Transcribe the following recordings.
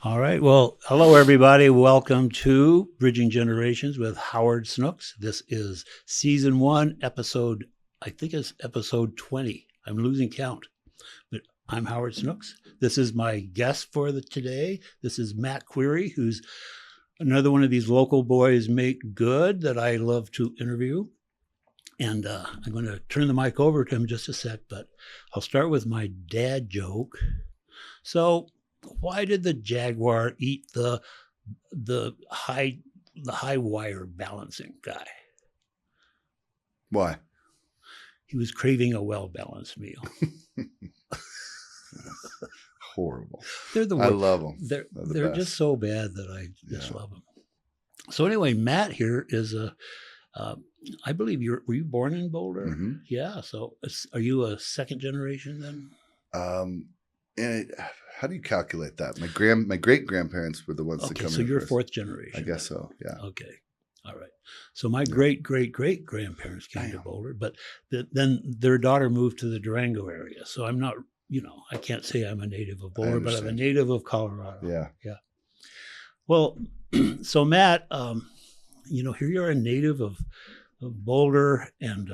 All right. Well, hello, everybody. Welcome to Bridging Generations with Howard Snooks. This is season 1, I think it's episode 20. I'm losing count, but I'm Howard Snooks. This is my guest for today. This is Matt Query, who's another one of these local boys make good that I love to interview. And I'm going to turn the mic over to him just a sec, but I'll start with my dad joke. So, why did the jaguar eat the high wire balancing guy? Why? He was craving a well-balanced meal. Horrible. They're the worst. I love them. They're just so bad that I just love them. So anyway, Matt here is I believe were you born in Boulder? Mm-hmm. Yeah. So are you a second generation then? How do you calculate that? My great grandparents were the ones that come in. So you're first. Fourth generation. I guess so. Yeah. Okay. All right. So my great grandparents came to Boulder, but then their daughter moved to the Durango area. So I'm not, I can't say I'm a native of Boulder, but I'm a native of Colorado. Yeah. Yeah. Well, so Matt, here you're a native of Boulder, and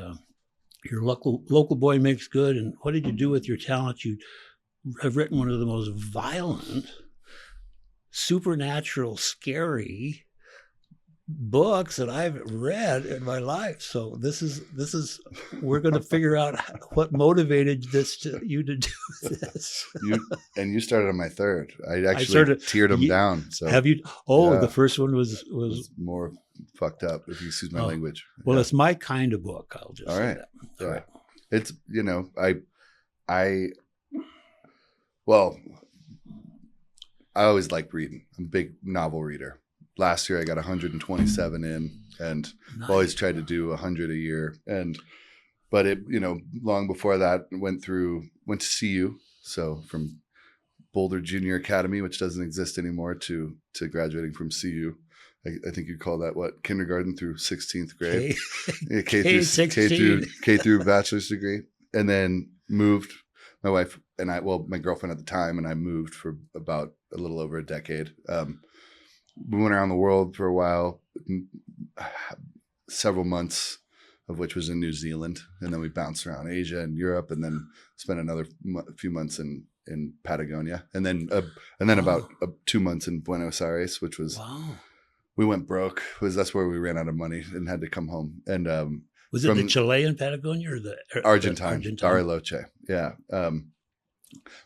your local boy makes good. And what did you do with your talent? You have written one of the most violent, supernatural, scary books that I've read in my life. So this is we're going to figure out what motivated you to do this. You started on my third. I actually teared them down. So have you? Oh, yeah. The first one was more fucked up, if you excuse my language. Well, it's my kind of book. I'll just say that. All right. It's I always liked reading. I'm a big novel reader. Last year I got 127 in, and nice. Always tried to do 100 a year. But it, long before that, went to CU. So from Boulder Junior Academy, which doesn't exist anymore, to graduating from CU. I think you call that kindergarten through 16th grade, K through bachelor's degree, and then moved. My wife and my girlfriend at the time, and I moved for about a little over a decade. We went around the world for a while, several months of which was in New Zealand, and then we bounced around Asia and Europe, and then spent another few months in Patagonia, and then about 2 months in Buenos Aires, which was we went broke. That's where we ran out of money and had to come home. And was it the Chilean Patagonia or the Argentine? Bariloche. Yeah.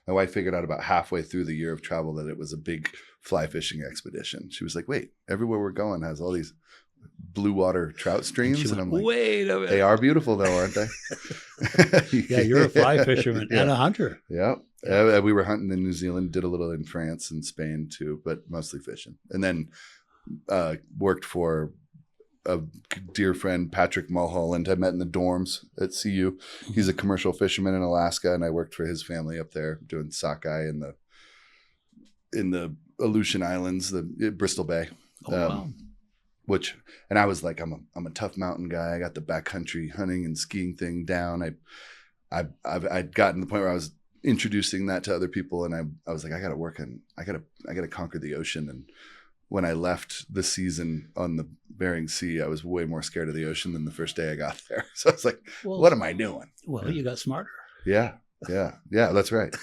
My wife figured out about halfway through the year of travel that it was a big fly fishing expedition. She was like, wait, everywhere we're going has all these blue water trout streams. And I'm like, wait a minute. They are beautiful though, aren't they? Yeah, you're a fly fisherman and a hunter. Yeah. We were hunting in New Zealand, did a little in France and Spain too, but mostly fishing. And then worked for a dear friend, Patrick Mulholland. I met in the dorms at CU. He's a commercial fisherman in Alaska, and I worked for his family up there doing sockeye in the Aleutian Islands, the Bristol Bay. Wow. And I was like, I'm a tough mountain guy. I got the backcountry hunting and skiing thing down. I'd gotten to the point where I was introducing that to other people, and I was like, I gotta conquer the ocean. And when I left the season on the Bering Sea, I was way more scared of the ocean than the first day I got there. So I was like, what am I doing? Well, you got smarter. Yeah, that's right.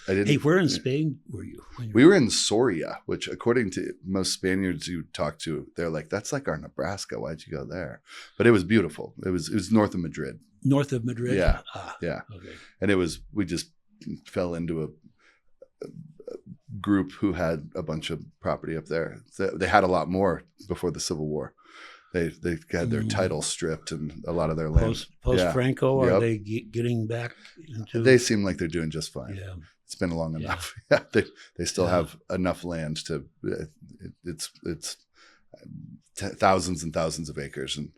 Hey, where in Spain were you? We were in Soria, which according to most Spaniards you talk to, they're like, that's like our Nebraska. Why'd you go there? But it was beautiful. It was north of Madrid. North of Madrid? Yeah. Okay. And we just fell into a group who had a bunch of property up there. They had a lot more before the Civil War. They had their titles stripped and a lot of their land. Post Franco, are they getting back into? They seem like they're doing just fine. Yeah, it's been long enough. Yeah, they still have enough land to. It's thousands and thousands of acres, and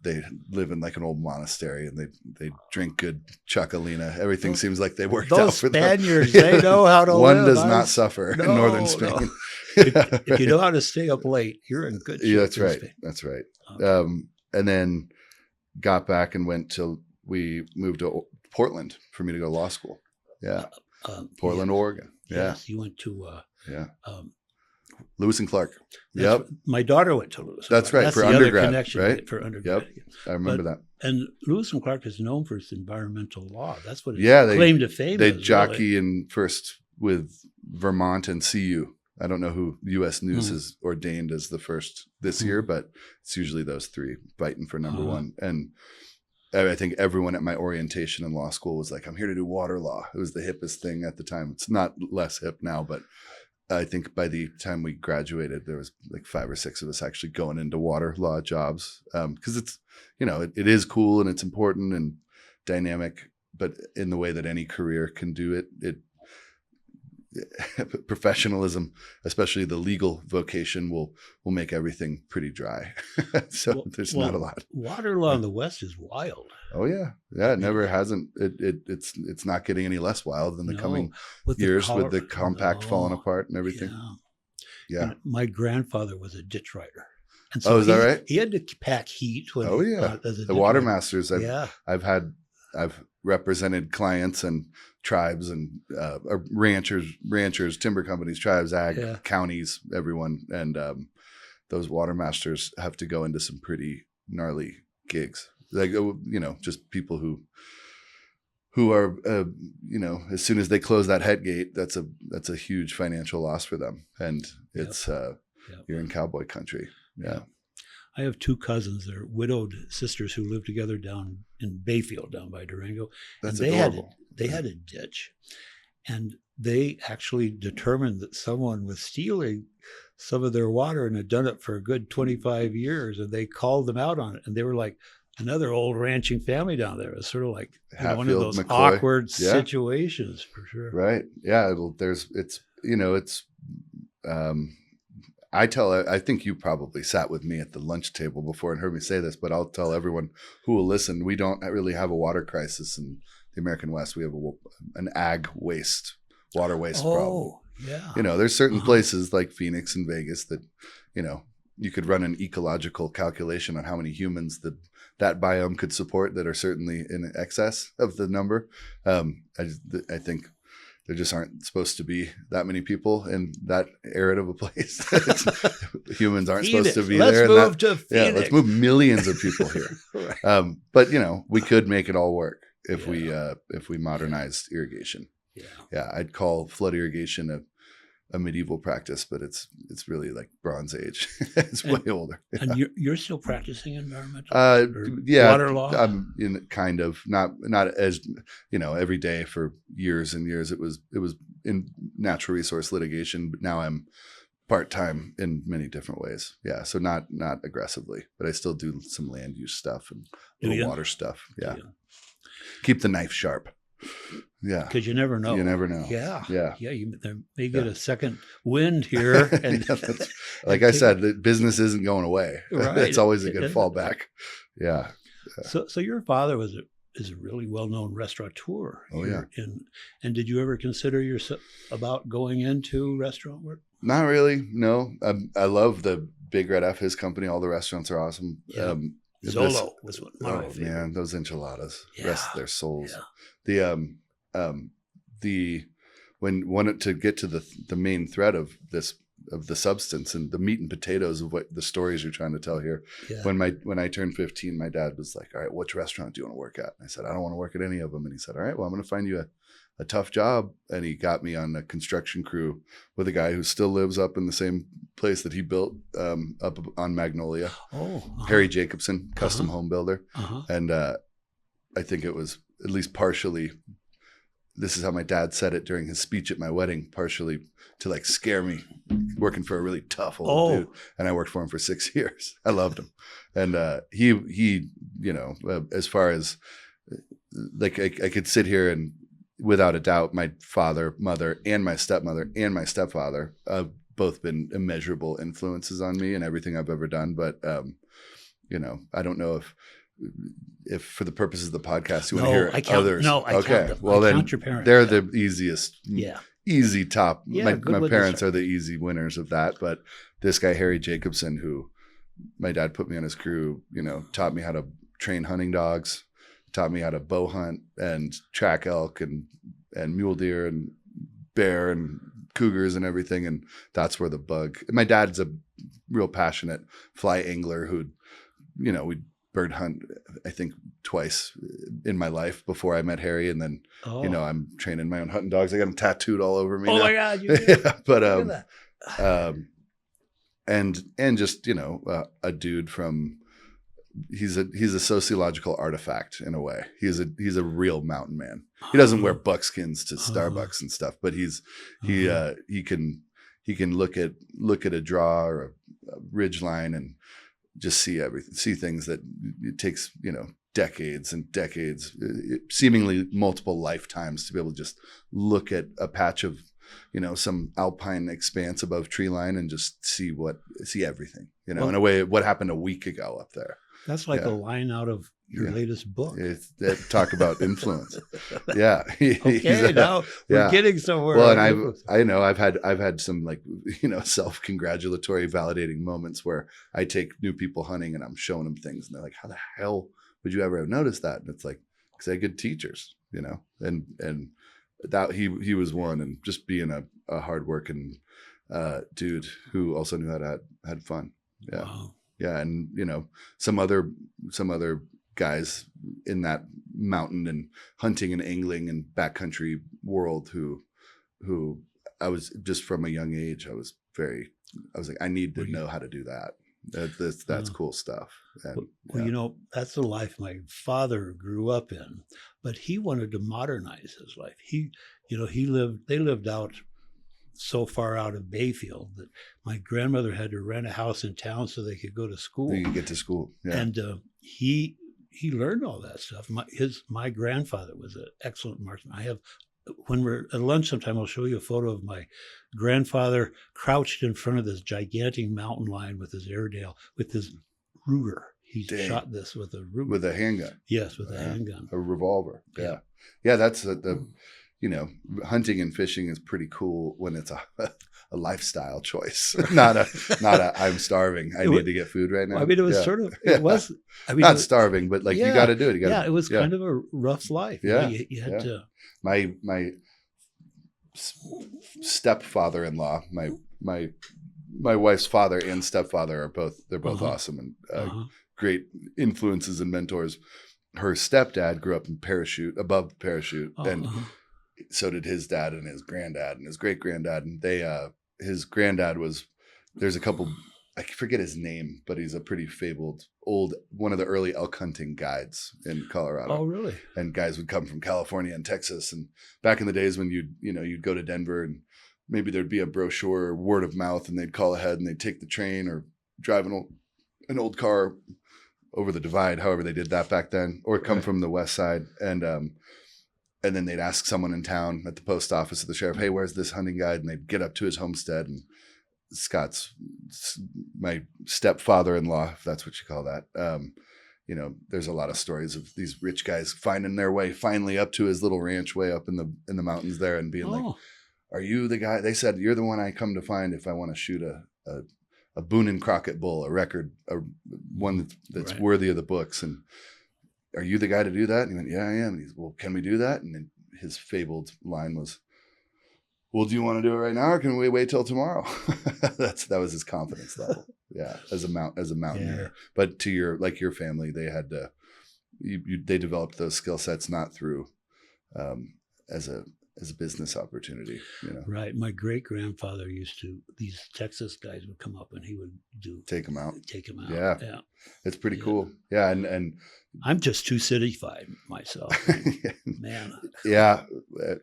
they live in like an old monastery, and they drink good Chacalina. Everything seems like they worked out for them. Those Spaniards, they know how to live. One does not suffer in northern Spain. If you know how to stay up late, you're in good shape. Yeah, that's right. That's right. Okay. And then got back and we moved to Portland for me to go to law school. Yeah. Portland, Oregon. Yes, you went to Yeah. um, Lewis and Clark. that's- Yep. My daughter went to Lewis. and That's Clark. right, for the other undergrad, connection, right? For undergrad. Yep. I remember But- that. And Lewis and Clark is known for its environmental law. That's what its Yeah, claim to fame They is. jockey in first with Vermont and CU. I don't know who U.S. News has ordained as the first this year, but it's usually those three fighting for number one. And I think everyone at my orientation in law school was like, I'm here to do water law. It was the hippest thing at the time. It's not less hip now, but I think by the time we graduated, there was like 5 or 6 of us actually going into water law jobs. Because it's, it is cool and it's important and dynamic, but in the way that any career can do it professionalism, especially the legal vocation, will make everything pretty dry. So there's not a lot. Water law in the West is wild. Oh yeah, it never hasn't. It's not getting any less wild than the coming years with the compact falling apart and everything. Yeah. And my grandfather was a ditch rider. And so is that right? He had to pack heat. When the water masters. I've represented clients and tribes and ranchers, timber companies, tribes, ag, counties, everyone. And those water masters have to go into some pretty gnarly gigs. Like, just people who are, as soon as they close that head gate, that's a huge financial loss for them. And it's, you're in cowboy country. Yeah. I have 2 cousins. They're widowed sisters who live together down in Bayfield, down by Durango. That's adorable. They had a ditch, and they actually determined that someone was stealing some of their water and had done it for a good 25 years. And they called them out on it. And they were like another old ranching family down there. It was sort of like one of those McCoy. awkward situations, for sure. Right. Yeah. I think you probably sat with me at the lunch table before and heard me say this, but I'll tell everyone who will listen, we don't really have a water crisis in the American West. We have an ag water waste problem. Yeah. There's certain places like Phoenix and Vegas that, you could run an ecological calculation on how many humans that biome could support that are certainly in excess of the number. I think there just aren't supposed to be that many people in that arid of a place. Humans aren't supposed to be there. Let's move to Phoenix. Yeah, let's move millions of people here. Right. But we could make it all work if we modernized irrigation. Yeah, I'd call flood irrigation a medieval practice, but it's really like Bronze Age. It's way older. Yeah. And you're still practicing environmental water law? Kind of not as every day for years and years. It was in natural resource litigation, but now I'm part-time in many different ways. Yeah, so not aggressively, but I still do some land use stuff and water stuff. Yeah. Keep the knife sharp. Yeah, because you never know. You never know. Yeah. You may get a second wind here, and like I said, the business isn't going away. Right. It's always a good fallback. Yeah. So your father is a really well-known restaurateur. Oh yeah. And did you ever consider yourself about going into restaurant work? Not really. No. I love the Big Red F, his company. All the restaurants are awesome. Yeah. Zolo was one of my favorites. Man, those enchiladas rest their souls. Yeah. When to get to the main thread of the substance and the meat and potatoes of what the stories you're trying to tell here. Yeah. When I turned 15, my dad was like, all right, which restaurant do you want to work at? And I said, I don't want to work at any of them. And he said, all right, well, I'm going to find you a tough job. And he got me on a construction crew with a guy who still lives up in the same place that he built up on Magnolia. Harry Jacobson, custom home builder. And I think it was at least partially, this is how my dad said it during his speech at my wedding, partially to like scare me, working for a really tough old dude. And I worked for him for 6 years. I loved him. And he as far as like I could sit here and without a doubt, my father, mother, and my stepmother and my stepfather have both been immeasurable influences on me and everything I've ever done. But, I don't know if for the purposes of the podcast, you want to hear others. No, I count them. Well, then your parents. they're the easiest. Yeah. Easy top. Yeah, my parents are the easy winners of that. But this guy, Harry Jacobson, who my dad put me on his crew, taught me how to train hunting dogs, taught me how to bow hunt and track elk and mule deer and bear and cougars and everything. And that's where the bug. My dad's a real passionate fly angler who'd, we'd bird hunt, I think twice in my life before I met Harry. And then, I'm training my own hunting dogs. I got them tattooed all over me. Oh now. my God. Yeah, but, look at that. and just, a dude from, he's a sociological artifact in a way. He's a real mountain man. He doesn't wear buckskins to Starbucks and stuff, but he can look at a draw or a ridge line and just see everything, see things that it takes, decades and decades, seemingly multiple lifetimes to be able to just look at a patch of, some alpine expanse above tree line and just see everything, in a way, what happened a week ago up there. That's like a line out of your latest book. Talk about influence. Yeah. Okay, now we're getting somewhere. Well, and I've had some self-congratulatory validating moments where I take new people hunting and I'm showing them things and they're like, how the hell would you ever have noticed that? And it's like, because I had good teachers, and that he was one, and just being a hardworking dude who also knew how to had fun. Yeah. Wow. Yeah, and some other guys in that mountain and hunting and angling and backcountry world who I was just from a young age. I was like, I need to know how to do that. That's cool stuff. And, that's the life my father grew up in, but he wanted to modernize his life. They lived out so far out of Bayfield that my grandmother had to rent a house in town so they could go to school. You could get to school. Yeah. And he learned all that stuff. My grandfather was an excellent marksman. When we're at lunch sometime, I'll show you a photo of my grandfather crouched in front of this gigantic mountain lion with his Airedale, with his Ruger. He shot this with a Ruger. With a handgun. Yes, with a handgun. A revolver. Yeah. Yeah, that's the hunting and fishing is pretty cool when it's a lifestyle choice, not a I'm starving. I need to get food right now. I mean, it was sort of, not starving, but like you got to do it. It was kind of a rough life. Yeah. You had to. My stepfather-in-law, my wife's father and stepfather are both awesome and great influences and mentors. Her stepdad grew up in above parachute, and so did his dad and his granddad and his great granddad. And his granddad there's a couple, I forget his name, but he's a pretty fabled one of the early elk hunting guides in Colorado. Oh, really? And guys would come from California and Texas. And back in the days when you'd go to Denver and maybe there'd be a brochure or word of mouth and they'd call ahead and they'd take the train or drive an old car over the divide, however they did that back then, or come from the west side. And then they'd ask someone in town at the post office or the sheriff, hey, where's this hunting guide? And they'd get up to his homestead, and Scott's my stepfather-in-law, if that's what you call that. There's a lot of stories of these rich guys finding their way finally up to his little ranch way up in the mountains there and being like, are you the guy? They said, you're the one I come to find if I want to shoot a Boone and Crockett bull, one that's worthy of the books. And are you the guy to do that? And he went, yeah, I am. And he's, well, can we do that? And then his fabled line was, well, do you want to do it right now, or can we wait till tomorrow? That was his confidence level. Yeah, as a mountaineer. Yeah. But to your family, they had to, they developed those skill sets not through as a business opportunity. Right. My great grandfather these Texas guys would come up and he would take them out. Yeah. It's pretty cool. Yeah, and I'm just too cityfied myself, man. Yeah,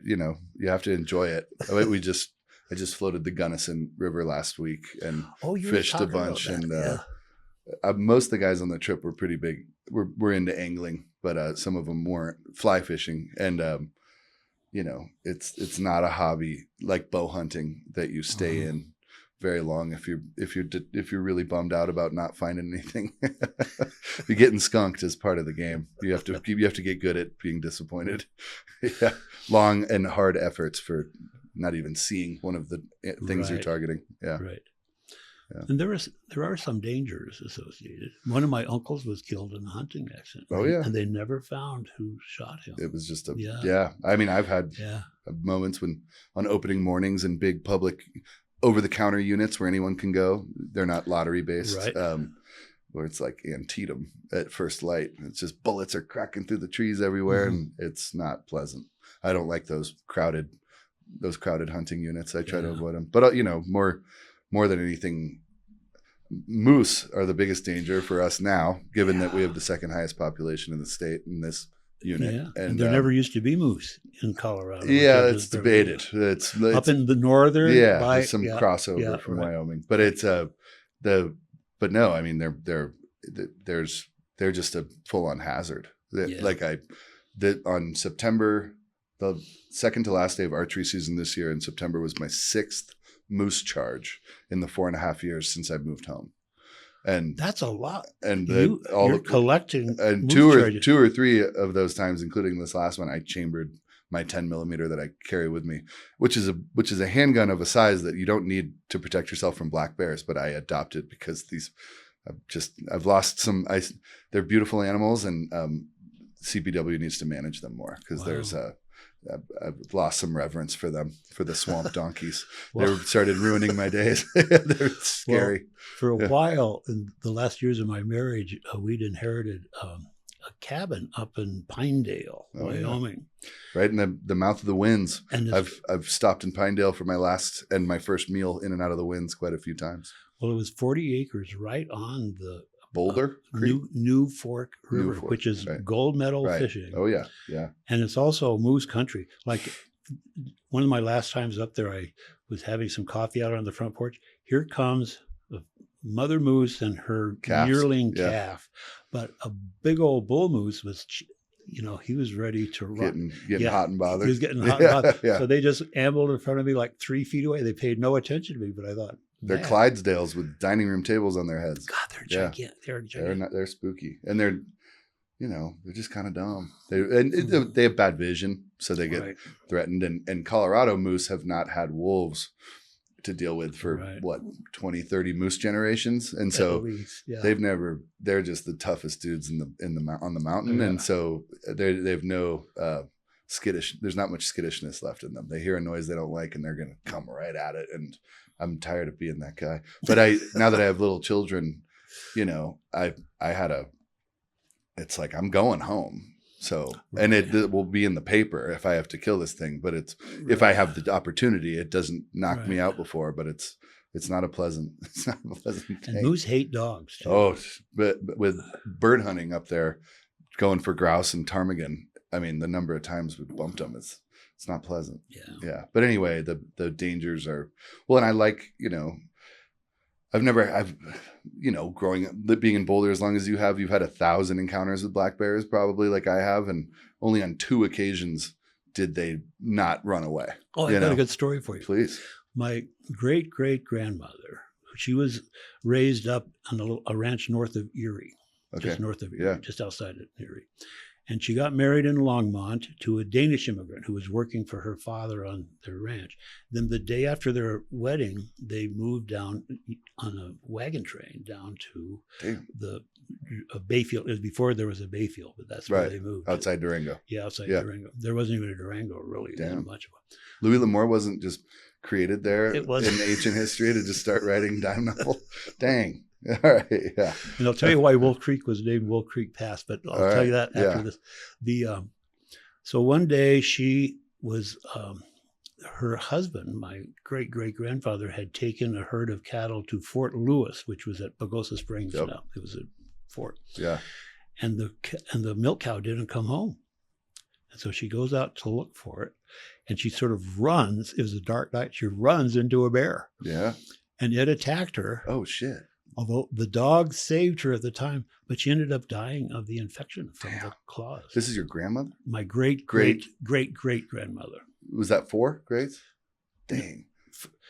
you have to enjoy it. I just floated the Gunnison River last week and fished a bunch, and most of the guys on the trip were pretty big. We're into angling, but some of them weren't. Fly fishing, and it's not a hobby like bow hunting that you stay in very long if you're really bummed out about not finding anything. You're getting skunked as part of the game. You have to get good at being disappointed. Yeah. Long and hard efforts for not even seeing one of the things you're targeting. Yeah. Right. And there are some dangers associated. One of my uncles was killed in a hunting accident. Oh, yeah. And they never found who shot him. It was just I mean, I've had moments when on opening mornings in big public over-the-counter units where anyone can go, they're not lottery-based, right. Where it's like Antietam at first light. It's just bullets are cracking through the trees everywhere, and it's not pleasant. I don't like those crowded hunting units. I try to avoid them. But, more than anything, moose are the biggest danger for us now, given that we have the second highest population in the state in this unit. Yeah. And there never used to be moose in Colorado. Yeah, it's debated. It's up in the northern. Yeah, there's some crossover from Wyoming, but it's but no, I mean they're just a full on hazard. Like on September, the second to last day of archery season this year in September was my 6th moose charge in the 4.5 years since I moved home. And that's a lot. And you're collecting and two or three of those times, including this last one, I chambered my 10 millimeter that I carry with me, which is a handgun of a size that you don't need to protect yourself from black bears. But I adopted because I've lost some. They're beautiful animals, and CPW needs to manage them more because I've lost some reverence for them, for the swamp donkeys. They started ruining my days. They're scary. Well, for a while, in the last years of my marriage, we'd inherited a cabin up in Pinedale, Wyoming. Yeah. Right in the mouth of the winds. And I've stopped in Pinedale for my last and my first meal in and out of the winds quite a few times. Well, it was 40 acres right on the Boulder New Fork River, which is gold medal fishing. Oh, yeah. Yeah. And it's also moose country. Like one of my last times up there, I was having some coffee out on the front porch. Here comes a mother moose and her yearling calf. But a big old bull moose was, he was ready to run. Getting hot and bothered. He was getting hot and bothered. Yeah. So they just ambled in front of me like 3 feet away. They paid no attention to me, but I thought, they're Clydesdales with dining room tables on their heads. God, they're gigantic. They're gigantic. They're spooky, and they're just kind of dumb. They have bad vision, so they get threatened. And Colorado moose have not had wolves to deal with for 20, 30 moose generations, and so they're just the toughest dudes on the mountain, and so they've no skittish. There's not much skittishness left in them. They hear a noise they don't like, and they're going to come right at it. And I'm tired of being that guy. But now that I have little children, it's like I'm going home. So, and it will be in the paper if I have to kill this thing, but if I have the opportunity, it doesn't knock me out before, but it's not a pleasant thing. And moose hate dogs too. Oh, but with bird hunting up there, going for grouse and ptarmigan, I mean, the number of times we bumped them, it's not pleasant. Yeah. But anyway, the dangers are, and I like, growing up, being in Boulder as long as you've had 1,000 encounters with black bears, probably like I have. And only on 2 occasions did they not run away. Oh, I got a good story for you. Please. My great-great-grandmother, she was raised up on a ranch north of Erie, just north of Erie, just outside of Erie. And she got married in Longmont to a Danish immigrant who was working for her father on their ranch. Then the day after their wedding, they moved down on a wagon train down to a Bayfield. It was before there was a Bayfield, but that's where they moved. Outside Durango. Yeah, outside Durango. There wasn't even a Durango really that much of it. Louis L'Amour wasn't just created there in ancient history to just start writing dime novel. Dang. All right, yeah. And I'll tell you why Wolf Creek was named Wolf Creek Pass, but I'll tell you that after this. So one day she was, her husband, my great-great-grandfather, had taken a herd of cattle to Fort Lewis, which was at Pagosa Springs now. It was a fort. Yeah. And the milk cow didn't come home. And so she goes out to look for it, and she sort of runs. It was a dark night. She runs into a bear. Yeah. And it attacked her. Oh, shit. Although the dog saved her at the time, but she ended up dying of the infection from the claws. This is your grandmother? My great-great-great-grandmother. Was that 4 greats? Dang.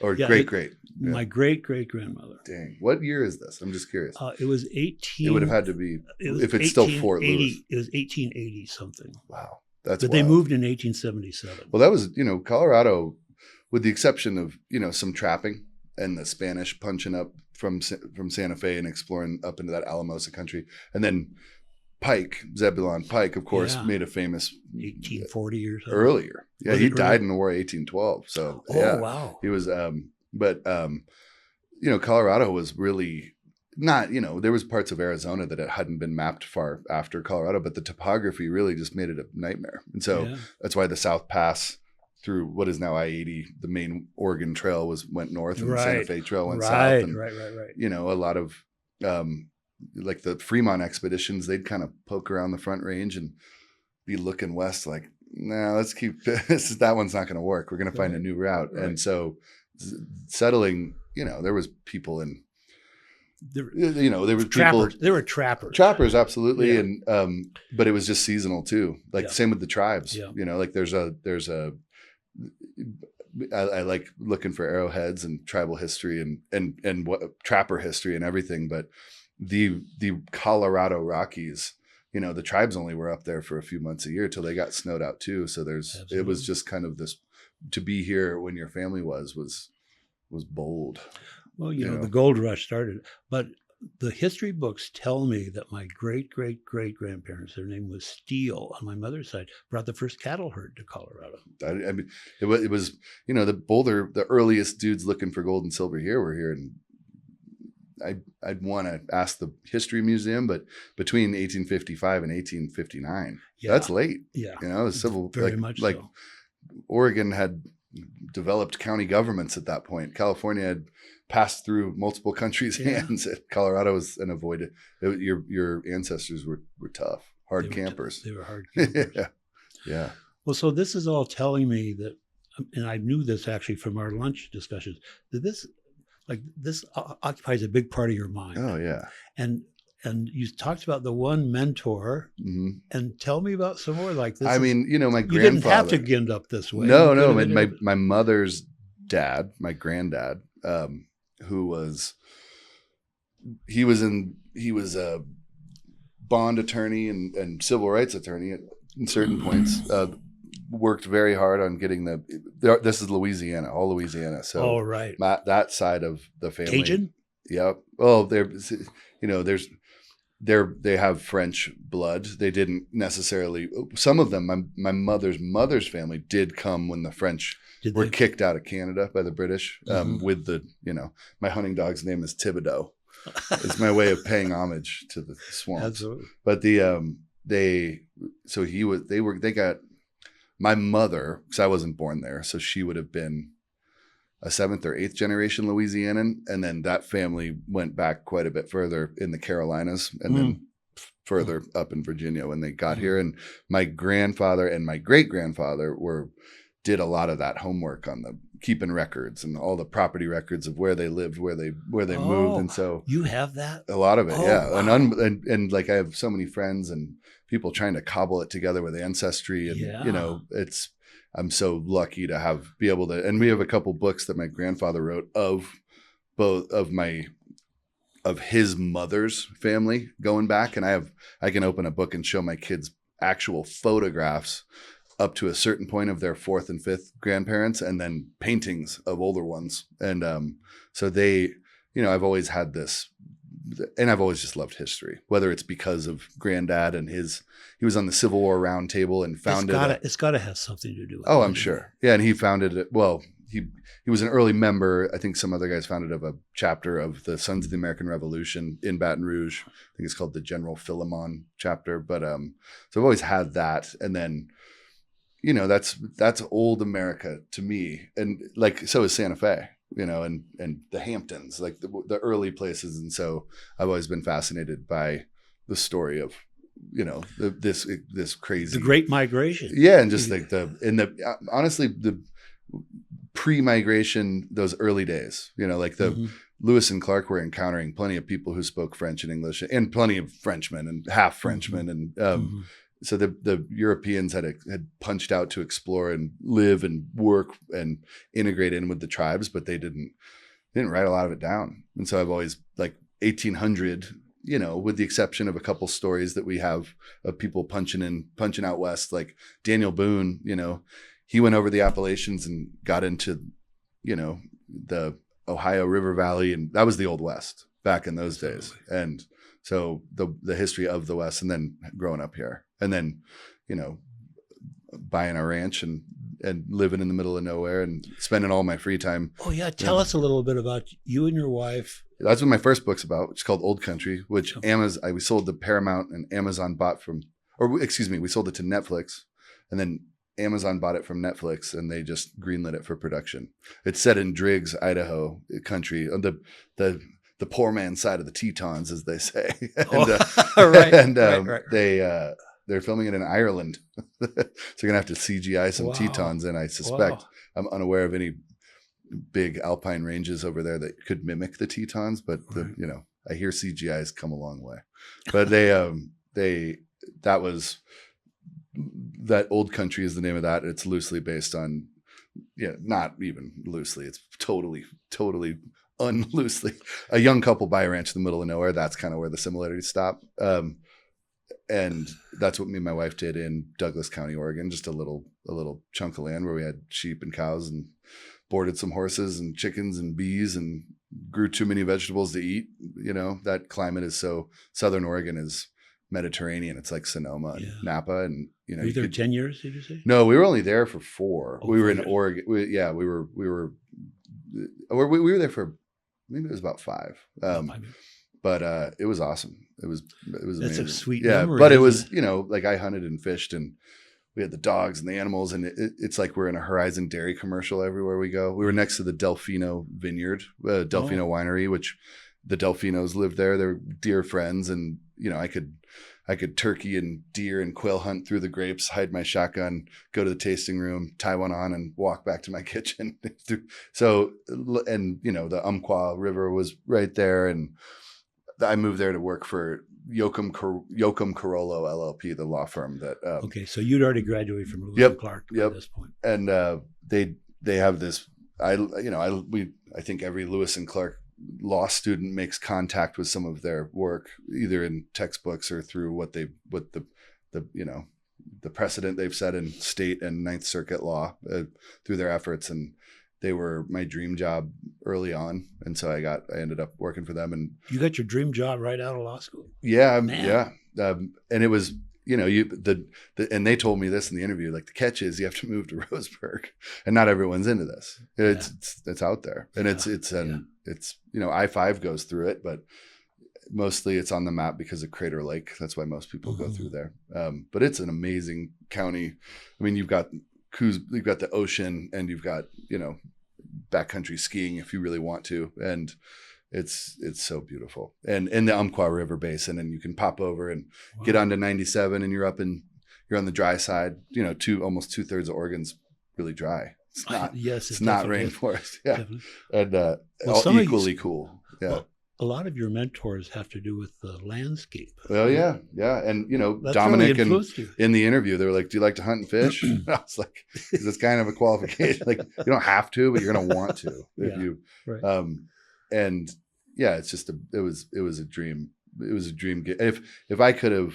Or great-great? My great-great-grandmother. Dang. What year is this? I'm just curious. It was 18... It would have had to be, if it's still Fort Lewis. It was 1880 something. Wow. But they moved in 1877. Well, that was, Colorado, with the exception of, some trapping and the Spanish punching up from Santa Fe and exploring up into that Alamosa country. And then Pike, Zebulon Pike, of course, made a famous 1840 or so earlier. Yeah, he died in the war 1812. So wow, he was. Colorado was really not. There was parts of Arizona that it hadn't been mapped far after Colorado, but the topography really just made it a nightmare. And so that's why the South Pass through what is now I-80, the main Oregon Trail went north, and the Santa Fe Trail went south. And, right. A lot of like the Fremont expeditions, they'd kind of poke around the Front Range and be looking west like, nah, let's keep this. That one's not going to work. We're going to find a new route. Right. And so settling, there was people in, there was trappers. There were trappers. Trappers, absolutely. Yeah. And but it was just seasonal too. Like same with the tribes. Yeah. Like there's a I like looking for arrowheads and tribal history and what trapper history and everything. But the Colorado Rockies, the tribes only were up there for a few months a year till they got snowed out too. So it was just kind of this, to be here when your family was bold. Well, the gold rush started, but the history books tell me that my great-great-great-grandparents, their name was Steele on my mother's side, brought the first cattle herd to Colorado. I mean, it was the Boulder, the earliest dudes looking for gold and silver here were here. And I'd want to ask the History Museum, but between 1855 and 1859, that's late. Yeah. It was civil. Very much like so. Oregon had developed county governments at that point. California had passed through multiple countries' hands. Colorado was an avoided. Your ancestors were tough, hard campers. They were hard campers. Yeah. Well, so this is all telling me that, and I knew this actually from our lunch discussions, that this occupies a big part of your mind. Oh yeah. And you talked about the one mentor, and tell me about some more like this. I mean, my grandfather. You didn't have to end up this way. No. My mother's dad, my granddad, who was a bond attorney and civil rights attorney in certain points. Worked very hard on getting this is Louisiana, all Louisiana. So right. That side of the family. Cajun? Yep. Well, they have French blood. They didn't necessarily, some of them, my mother's family did come when the French were kicked out of Canada by the British, with my hunting dog's name is Thibodeau. It's my way of paying homage to the swamps. Absolutely. But they got my mother, because I wasn't born there. So she would have been a 7th or 8th generation Louisianan. And then that family went back quite a bit further in the Carolinas and then further up in Virginia when they got here. And my grandfather and my great grandfather did a lot of that homework on the keeping records and all the property records of where they lived, where they moved. And so you have that? A lot of it. Yeah. Wow. And like I have so many friends and people trying to cobble it together with ancestry. And, I'm so lucky to be able to, and we have a couple books that my grandfather wrote of his mother's family going back. And I can open a book and show my kids actual photographs up to a certain point of their 4th and 5th grandparents, and then paintings of older ones. And so they, I've always had this, and I've always just loved history, whether it's because of granddad and he was on the Civil War Round Table and founded it's got to have something to do with it. Oh, I'm sure. Yeah. And he founded it. Well, he was an early member. I think some other guys founded of a chapter of the Sons of the American Revolution in Baton Rouge. I think it's called the General Philemon chapter. But so I've always had that. And then, that's old America to me. And like, so is Santa Fe, and the Hamptons, like the early places. And so I've always been fascinated by the story of, this crazy, the Great Migration. Yeah. And just like honestly, the pre-migration, those early days, Lewis and Clark were encountering plenty of people who spoke French and English, and plenty of Frenchmen and half Frenchmen. And, so the Europeans had punched out to explore and live and work and integrate in with the tribes, but they didn't write a lot of it down. And so I've always, like 1800, with the exception of a couple stories that we have of people punching out west, like Daniel Boone, he went over the Appalachians and got into, the Ohio River Valley, and that was the Old West back in those days. Absolutely. And so the history of the West, and then growing up here, and then, you know, buying a ranch and living in the middle of nowhere and spending all my free time. Oh yeah, tell us a little bit about you and your wife. That's what my first book's about. It's called Old Country, which Oh. we sold to Paramount and Amazon bought from, or excuse me, we sold it to Netflix, and then Amazon bought it from Netflix, and they just greenlit it for production. It's set in Driggs, Idaho country, on the poor man's side of the Tetons, as they say. Right, and right. they're filming it in Ireland, so you're gonna have to CGI some Wow. Tetons, and I suspect Wow. I'm unaware of any big alpine ranges over there that could mimic the Tetons, but Right. you know, I hear CGI has come a long way. But that was that Old Country is the name of that. It's loosely based on, not even loosely. It's totally unloosely a young couple buy a ranch in the middle of nowhere. That's kind of where the similarities stop. And that's what me and my wife did in Douglas County, Oregon, just a little chunk of land where we had sheep and cows and boarded some horses and chickens and bees and grew too many vegetables to eat. You know, that climate is so, Southern Oregon is Mediterranean. It's like Sonoma and Napa. And, you know, Were you there 10 years, did you say? No, we were only there for 4. Oh, we were 4 in years. Oregon. We were there for, maybe it was about 5. But it was awesome. It was That's amazing. a sweet yeah, memory. but it isn't was, you know, like I hunted and fished, and we had the dogs and the animals, and it's like we're in a Horizon Dairy commercial everywhere we go. We were next to the Delfino Vineyard, Delfino Winery, which the Delfinos lived there. They're dear friends, and you know, I could turkey and deer and quail hunt through the grapes, hide my shotgun, go to the tasting room, tie one on, and walk back to my kitchen. So, and you know, the Umpqua River was right there, and I moved there to work for Yoakum Carollo LLP, the law firm that. Okay, so you'd already graduated from Lewis and Clark at this point, and they have this. I think every Lewis and Clark law student makes contact with some of their work, either in textbooks or through what the precedent they've set in state and Ninth Circuit law through their efforts, and they were my dream job early on, and so I ended up working for them. And you got your dream job right out of law school. Yeah, Man. and it was, you know, and they told me this in the interview. Like, the catch is you have to move to Roseburg, and not everyone's into this. It's out there, and it's you know, I-5 goes through it, but mostly it's on the map because of Crater Lake. That's why most people go through there. But it's an amazing county. I mean, you've got the ocean, and you've got, you know, backcountry skiing if you really want to, and it's so beautiful. And in the Umpqua River Basin, and you can pop over and get onto 97, and you're on the dry side. You know, almost 2/3 of Oregon's really dry. It's not. It's not rainforest. Yeah, and equally cool. Yeah. Well, a lot of your mentors have to do with the landscape. Well, yeah, and you know, That's Dominic really and in the interview, they were like, "Do you like to hunt and fish?" I was like, "It's kind of a qualification. Like, you don't have to, but you're gonna want to if you." Right. And yeah, it's just it was a dream. It was a dream. If I could have,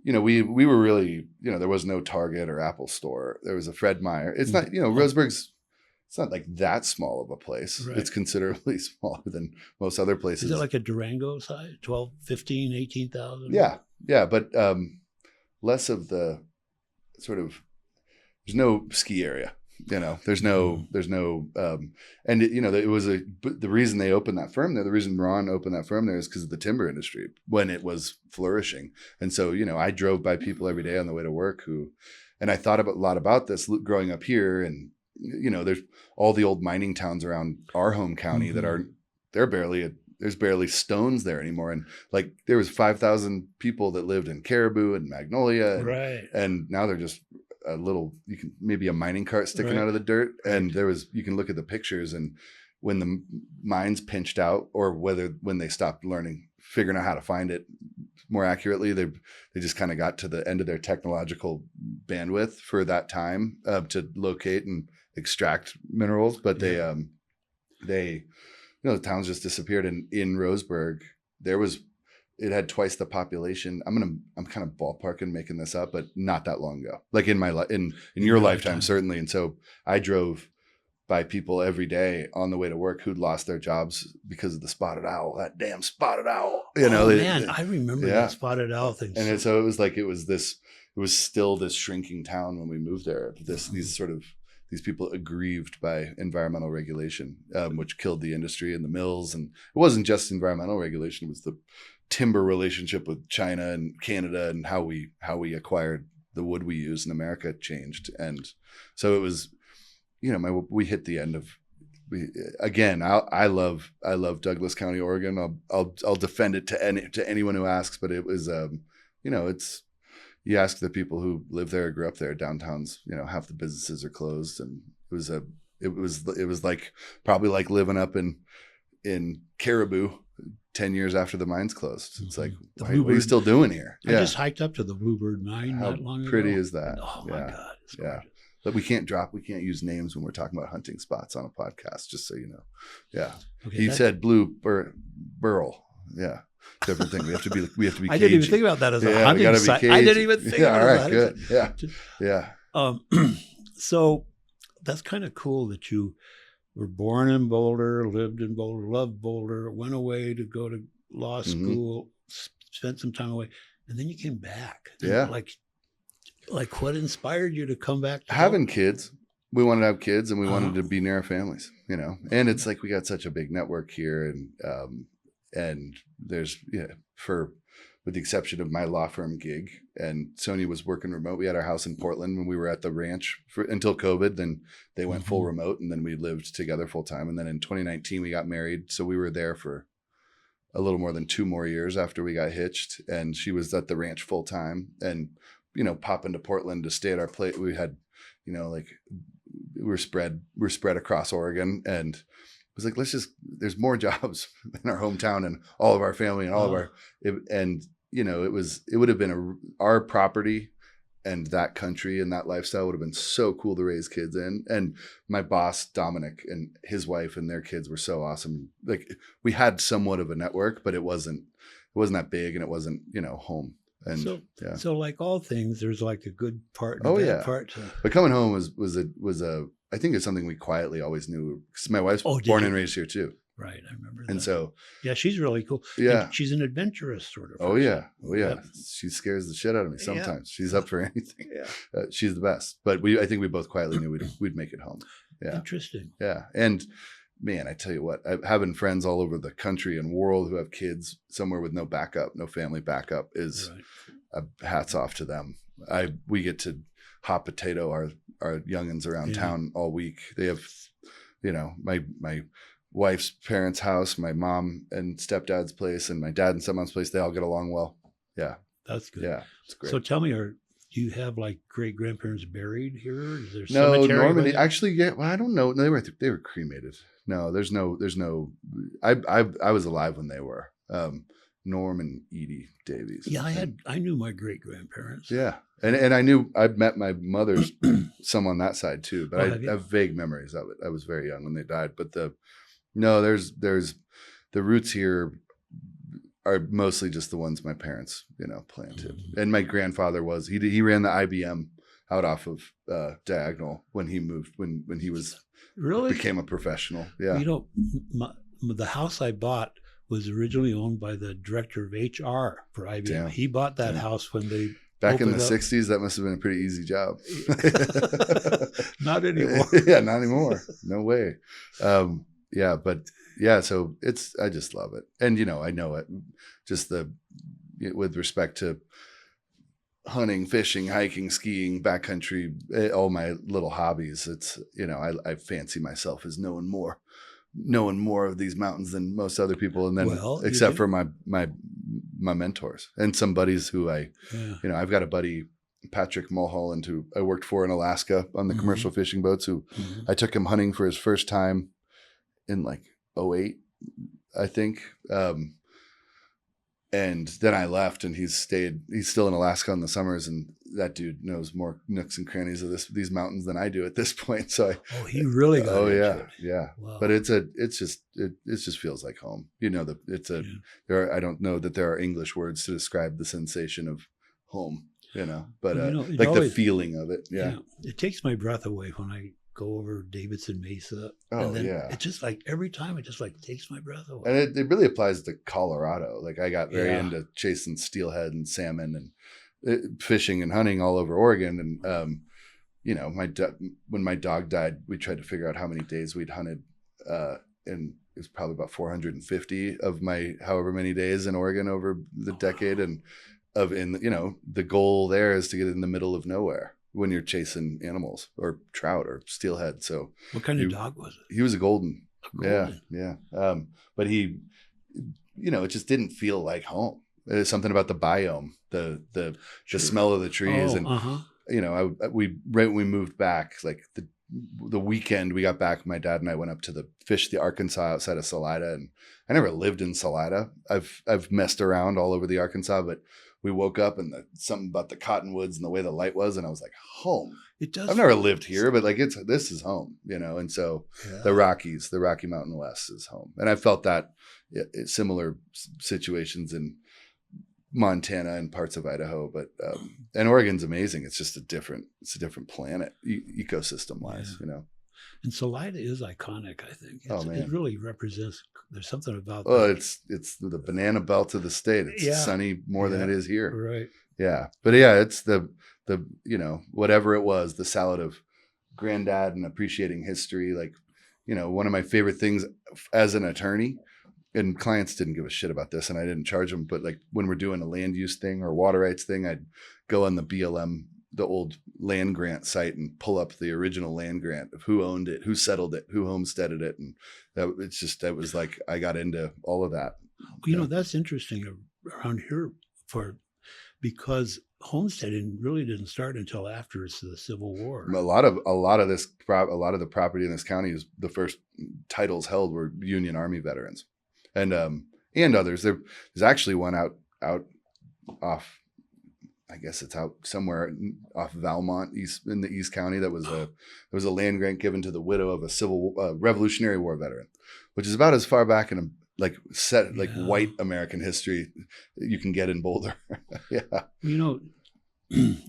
you know, we were really, you know, there was no Target or Apple store. There was a Fred Meyer. It's not, you know, Roseburg's. It's not like that small of a place. Right. It's considerably smaller than most other places. Is it like a Durango size? 12, 15, 18,000? Yeah. But less of the sort of, there's no ski area, you know, there's no, and it, you know, it was the reason they opened that firm there, the reason Ron opened that firm there is because of the timber industry when it was flourishing. And so, you know, I drove by people every day on the way to work and I thought a lot about this growing up here, and, you know, there's all the old mining towns around our home county that there's barely stones there anymore. And like, there was 5,000 people that lived in Caribou and Magnolia. And now they're just maybe a mining cart sticking out of the dirt. And you can look at the pictures, and when the mines pinched out, or when they stopped figuring out how to find it more accurately, they just kind of got to the end of their technological bandwidth for that time to locate and extract minerals, but they you know, the towns just disappeared. And in Roseburg, it had twice the population. I'm kind of ballparking, making this up, but not that long ago, like in my in your lifetime certainly. And so I drove by people every day on the way to work who'd lost their jobs because of the spotted owl. That damn spotted owl. I remember that spotted owl thing. And so it was like it was still this shrinking town when we moved there. These people aggrieved by environmental regulation, which killed the industry and the mills. And it wasn't just environmental regulation; it was the timber relationship with China and Canada, and how we acquired the wood we use in America changed. And so it was, we hit the end of. I love Douglas County, Oregon. I'll defend it to anyone who asks. But it was, it's. You ask the people who live there or grew up there, downtown's, half the businesses are closed. And it was like probably like living up in Caribou 10 years after the mines closed. It's like, what are you still doing here? I just hiked up to the Bluebird Mine not long ago. How pretty is that? Oh my God. It's gorgeous. But we can't use names when we're talking about hunting spots on a podcast, just so you know. Yeah. Okay, he said blue burl. Yeah. Different thing. We have to be cagey. I didn't even think about that as a hunting site. I didn't even think about that. All right, good. Yeah. So that's kind of cool that you were born in Boulder, lived in Boulder, loved Boulder, went away to go to law school, spent some time away, and then you came back. Yeah. Like what inspired you to come back? Having kids. We wanted to have kids, and we wanted to be near our families, And it's like we got such a big network here, and there's, with the exception of my law firm gig, and Sonia was working remote. We had our house in Portland when we were at the ranch until COVID. Then they went full remote, and then we lived together full time. And then in 2019, we got married. So we were there for a little more than 2 more years after we got hitched. And she was at the ranch full time, and, pop into Portland to stay at our place. We had, we're spread across Oregon, and it was like, there's more jobs in our hometown and all of our family and all of it would have been our property, and that country and that lifestyle would have been so cool to raise kids in. And my boss, Dominic, and his wife and their kids were so awesome. Like, we had somewhat of a network, but it wasn't that big, and it wasn't, home. And so like all things, there's like a good part and a bad part. But coming home was I think it's something we quietly always knew, because my wife's born and raised here too. Right, I remember that. And so, she's really cool. Yeah, and she's an adventurous sort of person. Oh yeah. Yep. She scares the shit out of me sometimes. She's up for anything. She's the best. But I think we both quietly knew we'd make it home. Yeah, interesting. Yeah, and man, I tell you what, having friends all over the country and world who have kids somewhere with no backup, no family backup is hats off to them. We get to hot potato our youngins around town all week. They have, my wife's parents' house, my mom and stepdad's place, and my dad and stepmom's place. They all get along well. Yeah, that's good. Yeah, it's great. So tell me, do you have like great grandparents buried here? Is there no Normandy? Actually, well, I don't know. No, they were cremated. No, there's no. I was alive when they were. Norm and Edie Davies. Yeah, I knew my great grandparents. Yeah, and I'd met my mother's some on that side too, but I have vague memories of it. I was very young when they died, but there's the roots here are mostly just the ones my parents planted. And my grandfather he ran the IBM out off of Diagonal when he moved when he was became a professional. Yeah, the house I bought was originally owned by the director of HR for IBM. Damn. He bought that house when they back in the 60s. That must have been a pretty easy job. Not anymore. Yeah, not anymore. No way. So I just love it. And, I know it just with respect to hunting, fishing, hiking, skiing, backcountry, all my little hobbies. It's, I fancy myself as knowing more of these mountains than most other people. And then except for my mentors and some buddies who I've got a buddy, Patrick Mulholland, who I worked for in Alaska on the commercial fishing boats, who I took him hunting for his first time in like 2008, I think. And then I left, and he's still in Alaska in the summers, and that dude knows more nooks and crannies of these mountains than I do at this point. So he really got into it. Yeah. Wow. But it just feels like home. I don't know that there are English words to describe the sensation of home, but the feeling of it. Yeah. It takes my breath away when I go over Davidson Mesa. Oh, And then yeah. it's just like every time it just like takes my breath away. And it really applies to Colorado. Like I got very Yeah. into chasing steelhead and salmon and fishing and hunting all over Oregon. And, you know, when my dog died, we tried to figure out how many days we'd hunted. And it was probably about 450 of my however many days in Oregon over the decade. And you know, the goal there is to get in the middle of nowhere when you're chasing animals or trout or steelhead. So What kind of dog was it? he was a golden. Golden. Yeah. But he, you know, it just didn't feel like home. There's something about the biome, the smell of the trees. And, you know, right when we moved back, like the weekend we got back, my dad and I went up to fish the Arkansas outside of Salida. And I never lived in Salida. I've messed around all over the Arkansas, but we woke up and something about the cottonwoods and the way the light was. And I was like, home. It does. I've never lived here, but like this is home, you know? And so the Rockies, the Rocky Mountain West is home. And I felt that similar situations in Montana and parts of Idaho, but, and Oregon's amazing. It's just it's a different planet ecosystem wise, you know? And Salida is iconic, I think. It really represents, there's something about that. It's the banana belt of the state. It's sunny more than it is here. Right. Yeah. But yeah, it's the, you know, whatever it was, the salad of granddad and appreciating history. Like, you know, one of my favorite things as an attorney, and clients didn't give a shit about this and I didn't charge them, but like when we're doing a land use thing or water rights thing, I'd go on the BLM, the old land grant site, and pull up the original land grant of who owned it, who settled it, who homesteaded it. And that was like, I got into all of that. You know, that's interesting around here because homesteading really didn't start until after the Civil War. A lot of the property in this county is the first titles held were Union Army veterans, and others. There's actually one out off. I guess it's out somewhere off Valmont, in the East County. There was a land grant given to the widow of a Revolutionary War veteran, which is about as far back in white American history you can get in Boulder. Yeah. You know,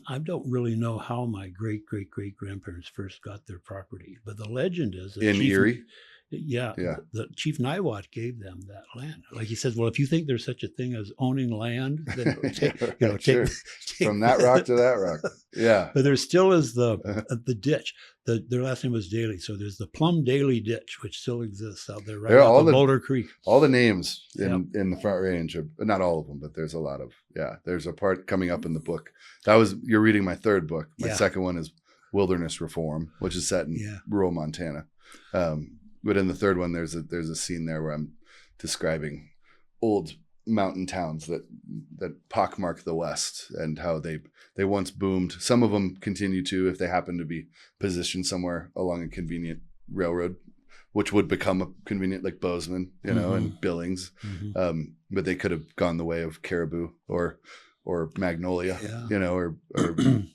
I don't really know how my great grandparents first got their property, but the legend is that Erie. Yeah. The Chief Niwot gave them that land. Like he says, well, if you think there's such a thing as owning land, then take from that rock to that rock. Yeah. But there still is the ditch. Their last name was Daly. So there's the Plum Daly Ditch, which still exists out there right off of Boulder Creek. All the names in the Front Range, not all of them, but there's a lot of, there's a part coming up in the book. You're reading my third book. My second one is Wilderness Reform, which is set in rural Montana. But in the third one, there's a scene there where I'm describing old mountain towns that pockmark the West and how they once boomed. Some of them continue to, if they happen to be positioned somewhere along a convenient railroad, which would become a convenient, like Bozeman, you know, and Billings. But they could have gone the way of Caribou or Magnolia, you know, or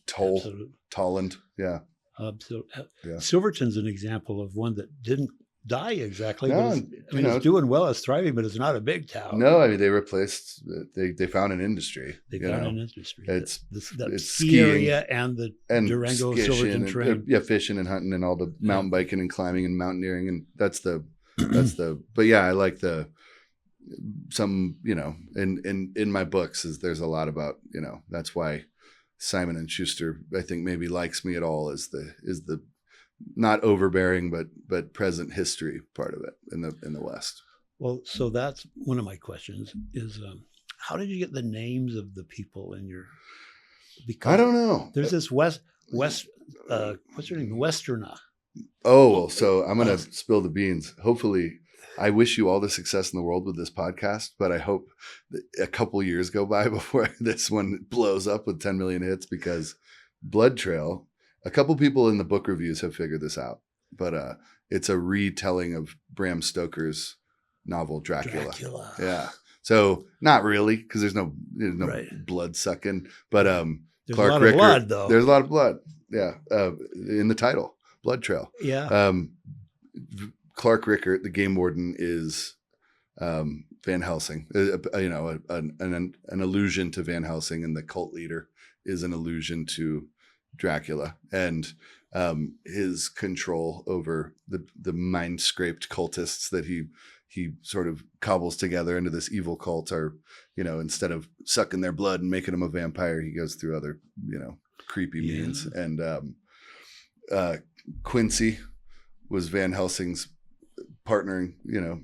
Tolland. Yeah. Absolutely. Silverton's an example of one that didn't die exactly. No, it's doing well, it's thriving, but it's not a big town. No, I mean they found an industry. They found an industry. It's ski area and the Durango Silverton train. Fishing and hunting and all the mountain biking and climbing and mountaineering, and that's the. But yeah, I like in my books there's a lot about, you know, that's why Simon and Schuster, I think, maybe likes me at all is the not overbearing but present history part of it in the West. Well, so that's one of my questions is how did you get the names of the people in your? Because I don't know. There's this what's her name? Westerna. Oh, well, so I'm gonna spill the beans. Hopefully. I wish you all the success in the world with this podcast, but I hope that a couple years go by before this one blows up with 10 million hits, because Blood Trail, a couple people in the book reviews have figured this out, but it's a retelling of Bram Stoker's novel Dracula. Yeah. So not really, because there's no blood sucking, but there's Clark a lot Ricker, of blood though. There's a lot of blood. Yeah. In the title, Blood Trail. Yeah. Clark Ricker, the game warden, is Van Helsing, an allusion to Van Helsing, and the cult leader is an allusion to Dracula and his control over the mind scraped cultists that he sort of cobbles together into this evil cult, or, you know, instead of sucking their blood and making him a vampire, he goes through other, you know, creepy means. And Quincy was Van Helsing's partnering, you know,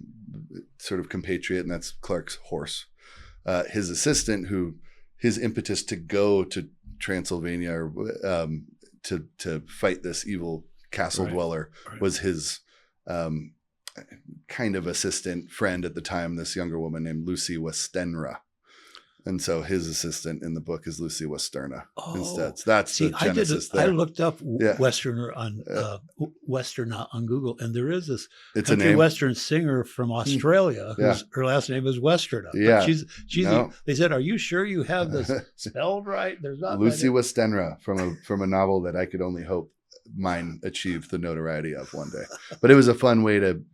sort of compatriot, and that's Clark's horse. His assistant, who his impetus to go to Transylvania or to fight this evil castle dweller was his kind of assistant friend at the time, this younger woman named Lucy Westenra. And so his assistant in the book is Lucy Westerna instead. So that's the genesis there. I looked up Westerner on Google, and there is this country western singer from Australia whose her last name is Westerner. Yeah, They said, "Are you sure you have this spelled right?" There's not Lucy Westenra from a novel that I could only hope mine achieved the notoriety of one day. But it was a fun way to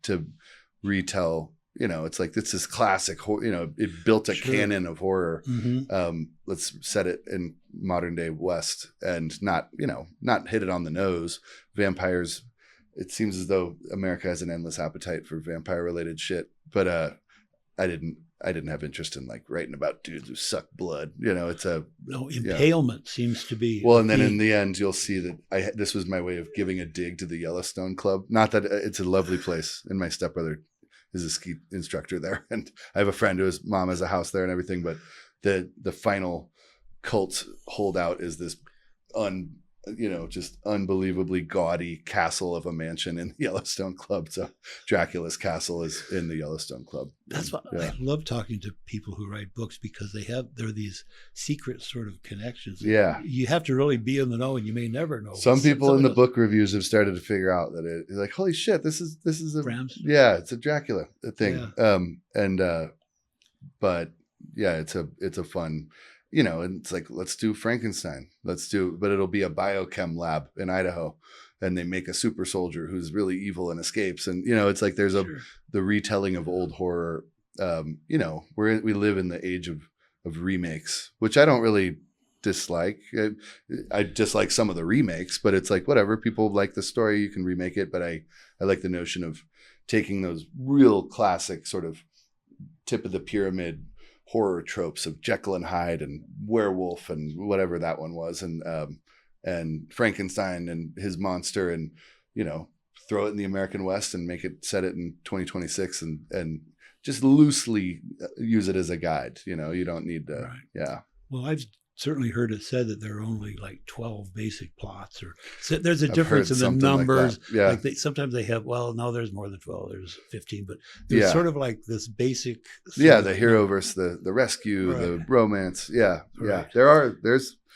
retell. You know, it's like, this is classic, you know, it built a canon of horror. Let's set it in modern day West and not hit it on the nose. Vampires, it seems as though America has an endless appetite for vampire related shit. But I didn't have interest in like writing about dudes who suck blood. You know, it's impalement seems to be. Well, and then in the end, you'll see that this was my way of giving a dig to the Yellowstone Club. Not that it's a lovely place, and my stepbrother is a ski instructor there, and I have a friend whose mom has a house there and everything. But the final cult holdout is this just unbelievably gaudy castle of a mansion in the Yellowstone Club. So Dracula's castle is in the Yellowstone Club. That's why I love talking to people who write books, because there are these secret sort of connections. Yeah. You have to really be in the know, and you may never know. Some people in the book reviews have started to figure out that it's like, holy shit, this is a Bram's? it's a Dracula thing. Yeah. But yeah, it's a fun, you know, and it's like, let's do Frankenstein. But it'll be a biochem lab in Idaho, and they make a super soldier who's really evil and escapes. And, you know, it's like there's the retelling of old horror. You know, we live in the age of remakes, which I don't really dislike. I dislike some of the remakes, but it's like, whatever, people like the story, you can remake it. But I like the notion of taking those real classic sort of tip of the pyramid horror tropes of Jekyll and Hyde and werewolf and whatever that one was, and Frankenstein and his monster, and, you know, throw it in the American West and set it in 2026 and just loosely use it as a guide. You know, you don't need to. Right. Yeah. Well, I've certainly heard it said that there are only like 12 basic plots, or so there's a difference in the numbers. Like sometimes they have, well, no, there's more than 12, there's 15, but there's sort of like this basic. The hero versus the rescue, the romance. Yeah. Right. Yeah.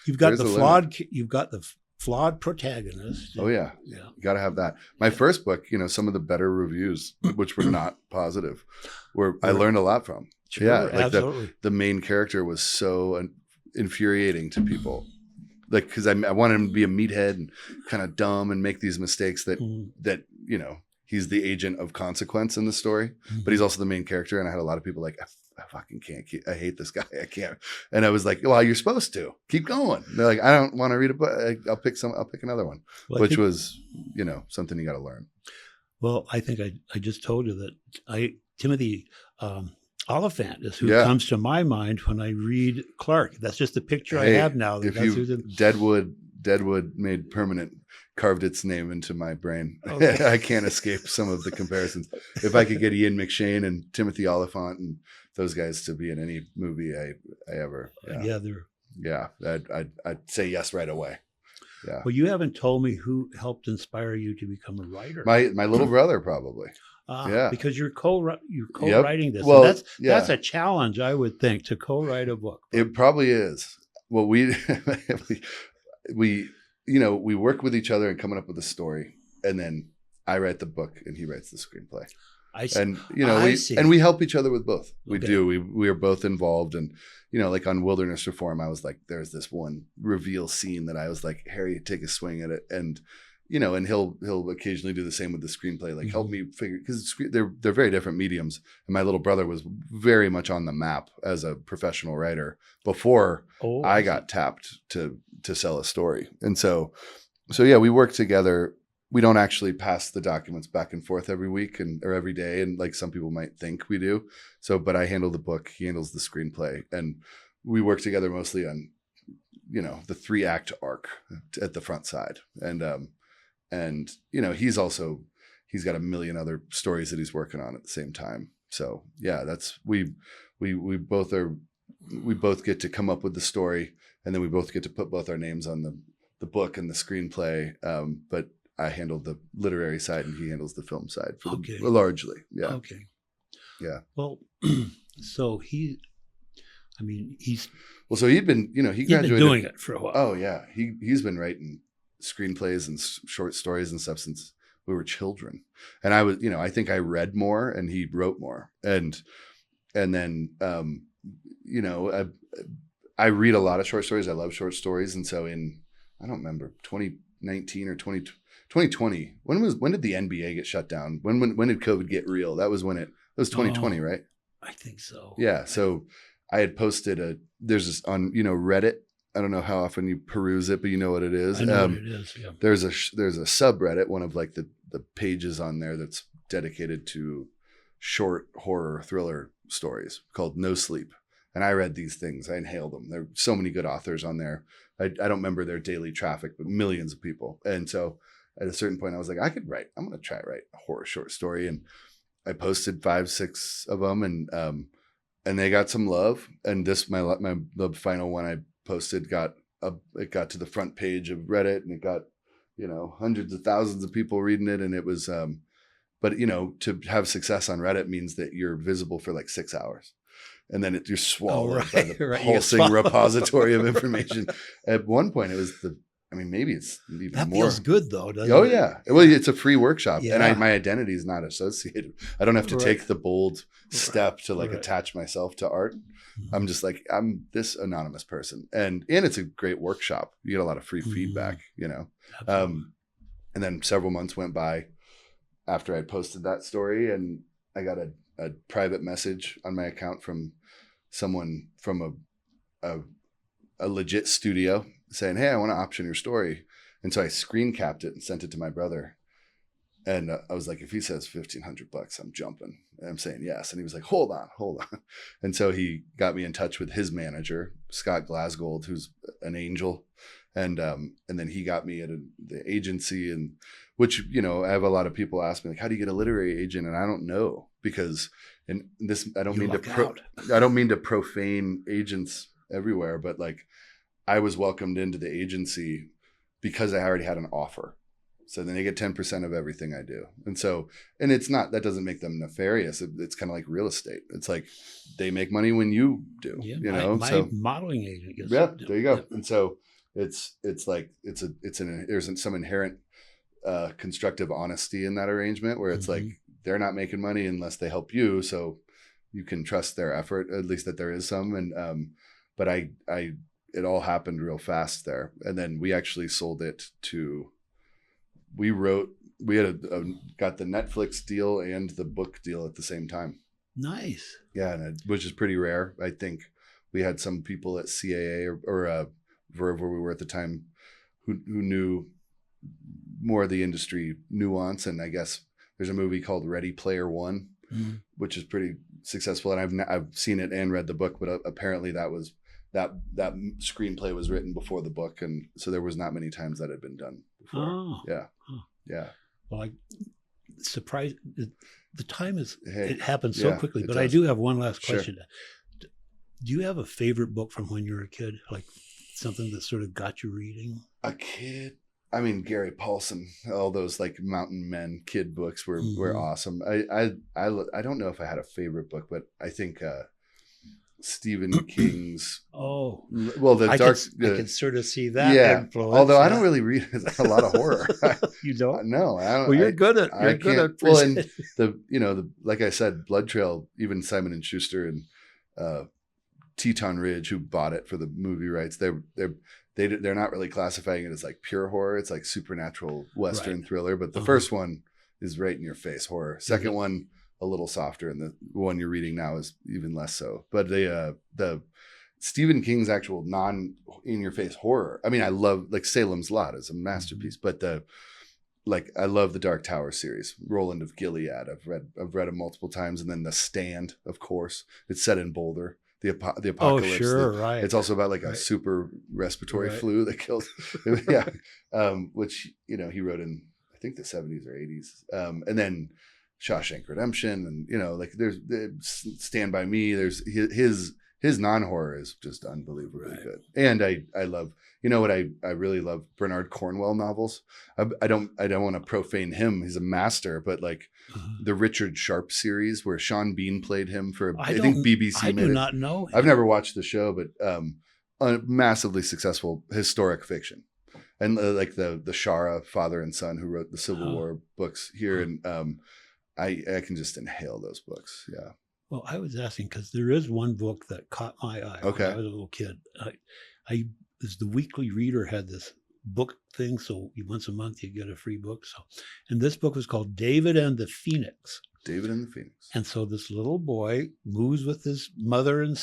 You've got the flawed protagonist. Oh yeah. Yeah. You got to have that. My first book, you know, some of the better reviews, which were not positive, I learned a lot from. Sure, yeah. Like absolutely. The main character was so infuriating to people, like, because I wanted him to be a meathead and kind of dumb and make these mistakes that you know, he's the agent of consequence in the story, but he's also the main character. And I had a lot of people like, I fucking can't I hate this guy, I can't. And I was like, well, you're supposed to keep going. And they're like, I don't want to read a book, I'll pick another one. Well, which was, you know, something you got to learn. Well, I think I just told you that Timothy Oliphant is who comes to my mind when I read Clark. That's just the picture I have now. Deadwood made permanent, carved its name into my brain. Okay. I can't escape some of the comparisons. If I could get Ian McShane and Timothy Oliphant and those guys to be in any movie I ever. I'd say yes right away. Yeah. Well, you haven't told me who helped inspire you to become a writer. My little brother, probably. Because you're co-writing this. Well, that's a challenge, I would think, to co-write a book. It probably is. Well, we work with each other and coming up with a story, and then I write the book and he writes the screenplay. I see. And we help each other with both. We do. We are both involved, and like on Wilderness Reform, I was like, there's this one reveal scene that I was like, Harry, take a swing at it, and and he'll occasionally do the same with the screenplay, like help Mm-hmm. me figure, because they're very different mediums. And my little brother was very much on the map as a professional writer before I got tapped to sell a story. And so yeah, we work together. We don't actually pass the documents back and forth every week or every day, and like some people might think we do. So, but I handle the book, he handles the screenplay, and we work together mostly on, the 3-act arc at the front side. And he's got a million other stories that he's working on at the same time. So yeah, that's we both get to come up with the story, and then we both get to put both our names on the book and the screenplay. But I handle the literary side and he handles the film side largely. Yeah. Okay. Yeah. Well, so he's so he'd been, he graduated been doing it for a while. Oh yeah. He's been writing screenplays and short stories and stuff since we were children. And I was, I think I read more and he wrote more. And then, I read a lot of short stories. I love short stories. And so I don't remember, 2019 or 2020, when did the NBA get shut down? When did COVID get real? That was when it was 2020, right? I think so. Yeah. So I had posted there's this on, Reddit. I don't know how often you peruse it, but you know what it is. I know what it is. Yeah. There's a subreddit, one of like the pages on there that's dedicated to short horror thriller stories called No Sleep. And I read these things. I inhaled them. There are so many good authors on there. I don't remember their daily traffic, but millions of people. And so at a certain point, I was like, I'm going to try to write a horror short story. And I posted 5-6 of them, and they got some love. And the final one I posted got to the front page of Reddit, and it got, hundreds of thousands of people reading it. And it was, but to have success on Reddit means that you're visible for like 6 hours. And then you're swallowed by the pulsing repository of information. At one point, it was maybe it's even that more. That feels good though, doesn't it? Oh yeah. Well, it's a free workshop, yeah. And my identity is not associated. I don't have to take the bold step to attach myself to art. Mm-hmm. I'm just like, I'm this anonymous person, and it's a great workshop. You get a lot of free feedback, And then several months went by after I posted that story, and I got a private message on my account from someone from a legit studio saying, "Hey, I want to option your story." And so I screen capped it and sent it to my brother. And I was like, if he says $1,500, I'm jumping. And I'm saying yes. And he was like, hold on. And so he got me in touch with his manager, Scott Glasgold, who's an angel. And then he got me at the agency, and which, I have a lot of people ask me, like, how do you get a literary agent? And I don't know, because I don't mean to profane agents everywhere, but like, I was welcomed into the agency because I already had an offer. So then they get 10% of everything I do. And it's not, that doesn't make them nefarious. It's kind of like real estate. It's like they make money when you do, my modeling agent gets there you go. Yep. And so it's like, there's some inherent constructive honesty in that arrangement where it's like, they're not making money unless they help you. So you can trust their effort, at least that there is some. And, but it all happened real fast there. And then we actually sold it we had got the Netflix deal and the book deal at the same time. Nice. Yeah. Which is pretty rare. I think we had some people at CAA or Verve, where we were at the time, who knew more of the industry nuance. And I guess there's a movie called Ready Player One, which is pretty successful. And I've seen it and read the book, but apparently that screenplay was written before the book. And so there was not many times that had been done before. Oh. Yeah. Huh. Yeah. Well, I'm surprised. The time it happens so quickly, but does. I do have one last Sure. question. Do you have a favorite book from when you were a kid? Like something that sort of got you reading? A kid? I mean, Gary Paulson, all those like Mountain Men kid books were awesome. I don't know if I had a favorite book, but I think Stephen King's. Oh, well, I can sort of see that. Yeah. Influence. Although I don't really read a lot of horror. You don't? No, I don't. Well, you're good at. Well, and like I said, Blood Trail, even Simon and Schuster and Teton Ridge, who bought it for the movie rights, they're not really classifying it as like pure horror. It's like supernatural Western thriller. But the first one is right in your face horror. Second one, a little softer, and the one you're reading now is even less so. But the Stephen King's actual non in your face horror. I mean, I love like Salem's Lot is a masterpiece, but I love the Dark Tower series. Roland of Gilead, I've read it multiple times, and then The Stand, of course. It's set in Boulder. The apocalypse. Oh, sure, right. It's also about like a super respiratory flu that kills. Yeah, which he wrote in I think the 70s or 80s, and then Shawshank Redemption, and like there's Stand By Me. There's his non-horror is just unbelievably good. And I love, what I really love, Bernard Cornwell novels. I don't want to profane him. He's a master, but like the Richard Sharp series where Sean Bean played him for, I think BBC I made do it. not know him. I've never watched the show, but a massively successful historic fiction. And like the Shara, father and son, who wrote the Civil War books here. And I can just inhale those books. Yeah. Well, I was asking because there is one book that caught my eye when I was a little kid. As the Weekly Reader had this book thing, so once a month you get a free book. And this book was called David and the Phoenix. David and the Phoenix. And so this little boy moves with his mother and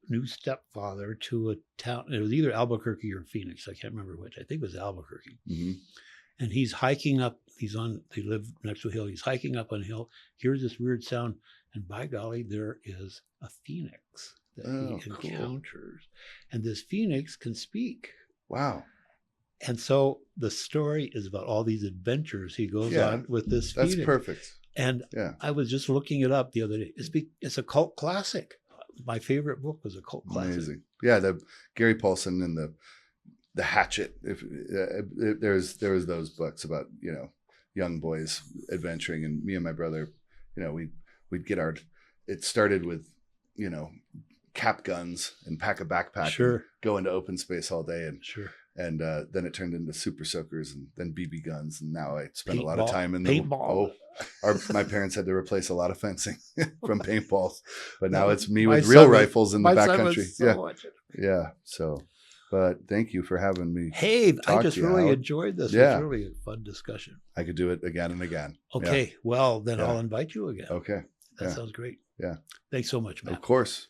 new stepfather to a town. It was either Albuquerque or Phoenix. I can't remember which. I think it was Albuquerque. Mm-hmm. And he's hiking up. They live next to a hill. He's hiking up on a hill. Hears this weird sound. And by golly, there is a phoenix that he encounters. Cool. And this phoenix can speak. Wow. And so the story is about all these adventures he goes on with this phoenix. That's perfect. And I was just looking it up the other day. It's a cult classic. My favorite book was a cult classic. Amazing. Yeah, the Gary Paulson and the Hatchet. There was those books about, young boys adventuring, and me and my brother, we'd get it started with, cap guns and pack a backpack, and go into open space all day. And then it turned into super soakers and then BB guns. And now I spend a lot of time in paintball. My parents had to replace a lot of fencing from paintballs, but now it's me with real rifles in the backcountry. Yeah. So, but thank you for having me. Hey, I just really enjoyed this. Yeah. It was really a fun discussion. I could do it again and again. Okay. Yeah. Well, then I'll invite you again. Okay. That sounds great. Yeah. Thanks so much, man. Of course.